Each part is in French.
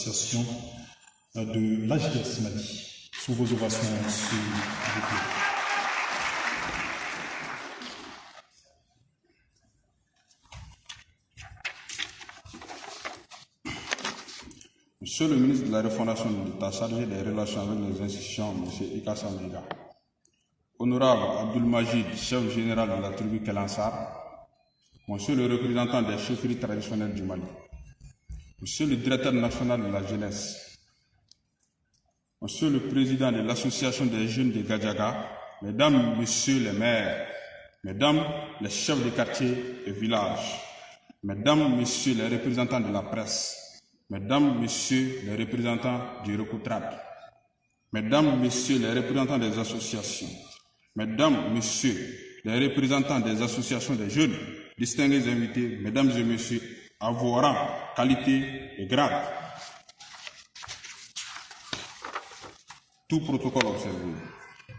associations de l'AJS Mali. Sous vos ovations, s'il vous plaît. Monsieur le ministre de la Refondation de l'État chargé des relations avec les institutions, M. Ika Samega. Honorable Abdul-Majid, chef général de la tribu Kelansar. Monsieur le représentant des chefferies traditionnelles du Mali. Monsieur le directeur national de la jeunesse. Monsieur le président de l'association des jeunes de Gadjaga. Mesdames, messieurs les maires. Mesdames, les chefs de quartier et villages. Mesdames, messieurs les représentants de la presse. Mesdames, messieurs les représentants du Recoutrade, mesdames, messieurs les représentants des associations, mesdames, messieurs les représentants des associations des jeunes, distingués invités, mesdames et messieurs, à vos rangs, qualité et grade. Tout protocole observé.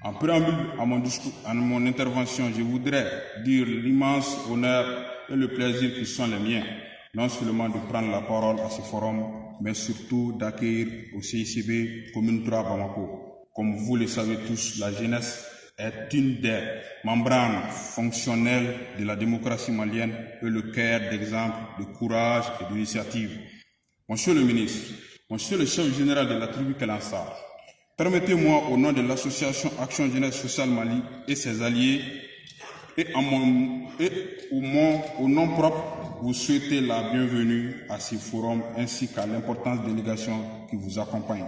En préambule à mon intervention, je voudrais dire l'immense honneur et le plaisir qui sont les miens, non seulement de prendre la parole à ce forum, mais surtout d'accueillir au CICB Commune 3 Bamako. Comme vous le savez tous, la jeunesse est une des membranes fonctionnelles de la démocratie malienne et le cœur d'exemple de courage et d'initiative. Monsieur le ministre, monsieur le chef général de la tribu Kelansar, permettez-moi au nom de l'association Action Jeunesse Sociale Mali et ses alliés et au nom propre, vous souhaitez la bienvenue à ce forum ainsi qu'à l'importante délégation qui vous accompagne.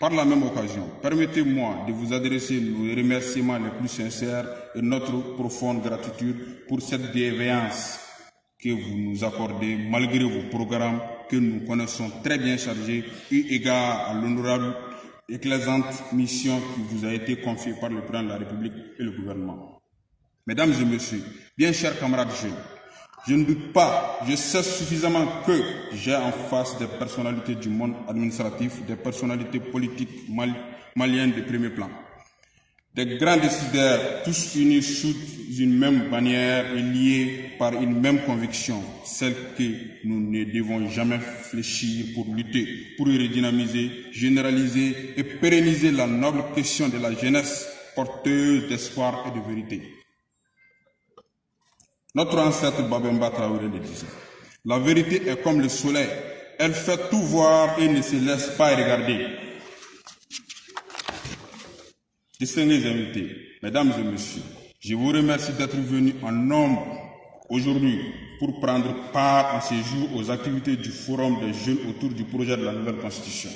Par la même occasion, permettez-moi de vous adresser nos remerciements les plus sincères et notre profonde gratitude pour cette bienveillance que vous nous accordez malgré vos programmes que nous connaissons très bien chargés eu égard à l'honorable éclatante mission qui vous a été confiée par le président de la République et le gouvernement. Mesdames et messieurs, bien chers camarades jeunes, je ne doute pas, je sais suffisamment que j'ai en face des personnalités du monde administratif, des personnalités politiques maliennes de premier plan. Des grands décideurs, tous unis sous une même bannière et liés par une même conviction, celle que nous ne devons jamais fléchir pour lutter, pour redynamiser, généraliser et pérenniser la noble question de la jeunesse porteuse d'espoir et de vérité. Notre ancêtre Babemba Traoré le disait. La vérité est comme le soleil. Elle fait tout voir et ne se laisse pas regarder. Distingués invités, mesdames et messieurs, je vous remercie d'être venus en nombre aujourd'hui pour prendre part en ces jours aux activités du Forum des jeunes autour du projet de la nouvelle Constitution,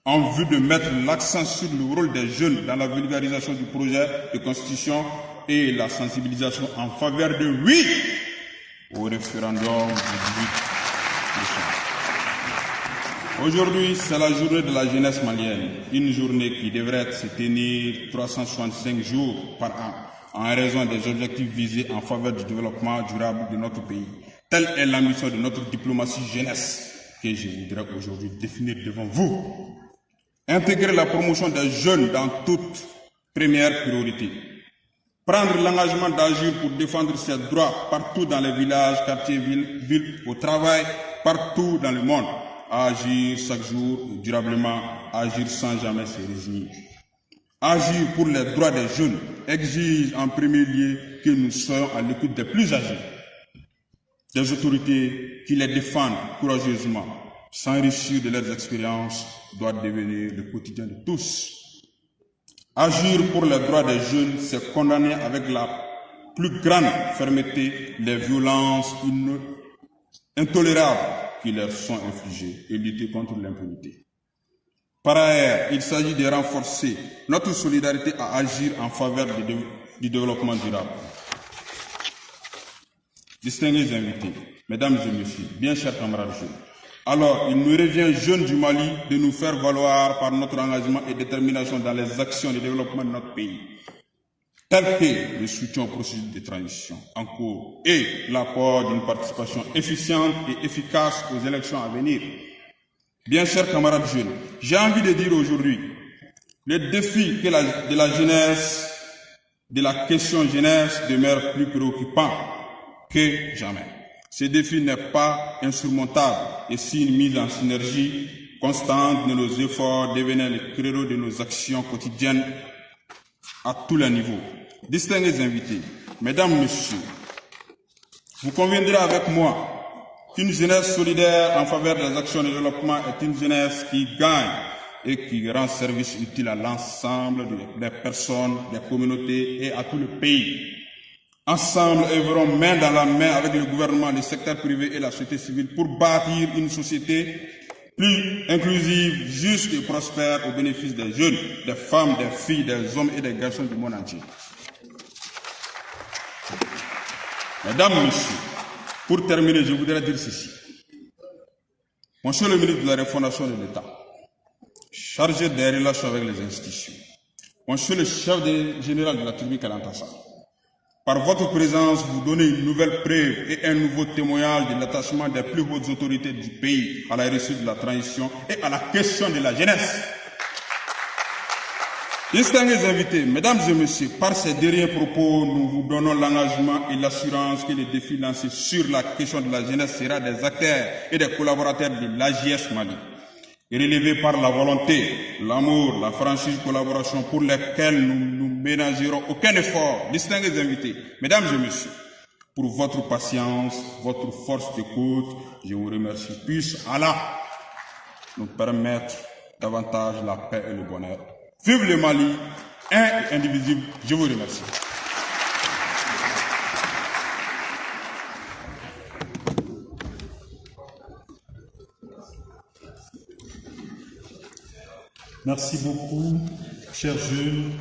en vue de mettre l'accent sur le rôle des jeunes dans la vulgarisation du projet de Constitution et la sensibilisation en faveur de oui au référendum du 18 décembre. Aujourd'hui, c'est la journée de la jeunesse malienne, une journée qui devrait se tenir 365 jours par an en raison des objectifs visés en faveur du développement durable de notre pays. Telle est l'ambition de notre diplomatie jeunesse que je voudrais aujourd'hui définir devant vous. Intégrer la promotion des jeunes dans toute première priorité. Prendre l'engagement d'agir pour défendre ses droits partout dans les villages, quartiers, villes, au travail, partout dans le monde. Agir chaque jour durablement, agir sans jamais se résigner. Agir pour les droits des jeunes exige en premier lieu que nous soyons à l'écoute des plus âgés, des autorités qui les défendent courageusement. S'enrichir de leurs expériences doit devenir le quotidien de tous. Agir pour les droits des jeunes, c'est condamner avec la plus grande fermeté les violences intolérables qui leur sont infligées et lutter contre l'impunité. Par ailleurs, il s'agit de renforcer notre solidarité à agir en faveur du développement durable. Distingués invités, mesdames et messieurs, bien chers camarades jeunes, alors, il nous revient, jeunes du Mali, de nous faire valoir par notre engagement et détermination dans les actions de développement de notre pays, telles que le soutien au processus de transition en cours et l'apport d'une participation efficiente et efficace aux élections à venir. Bien chers camarades jeunes, j'ai envie de dire aujourd'hui, le défi de la jeunesse, de la question jeunesse demeure plus préoccupant que jamais. Ce défi n'est pas insurmontable et si une mise en synergie constante de nos efforts devenait le credo de nos actions quotidiennes à tous les niveaux. Distingués invités, mesdames, messieurs, vous conviendrez avec moi qu'une jeunesse solidaire en faveur des actions de développement est une jeunesse qui gagne et qui rend service utile à l'ensemble des personnes, des communautés et à tout le pays. Ensemble, œuvrons main dans la main avec le gouvernement, le secteur privé et la société civile pour bâtir une société plus inclusive, juste et prospère au bénéfice des jeunes, des femmes, des filles, des hommes et des garçons du monde entier. Mesdames, Messieurs, pour terminer, je voudrais dire ceci. Monsieur le ministre de la Refondation de l'État, chargé des relations avec les institutions, Monsieur le chef général de la Turquie Kalantasa, par votre présence, vous donnez une nouvelle preuve et un nouveau témoignage de l'attachement des plus hautes autorités du pays à la réussite de la transition et à la question de la jeunesse. Distingués invités, mesdames et messieurs, par ces derniers propos, nous vous donnons l'engagement et l'assurance que les défis lancés sur la question de la jeunesse sera des acteurs et des collaborateurs de l'AJS Mali, et relevés par la volonté, l'amour, la franchise collaboration pour lesquelles nous ne ménagerons aucun effort. Distingués invités, mesdames et messieurs, pour votre patience, votre force d'écoute, je vous remercie. Puisse Allah nous permettre davantage la paix et le bonheur. Vive le Mali, un et indivisible. Je vous remercie. Merci beaucoup, chers jeunes,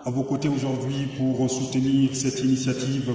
à vos côtés aujourd'hui pour soutenir cette initiative.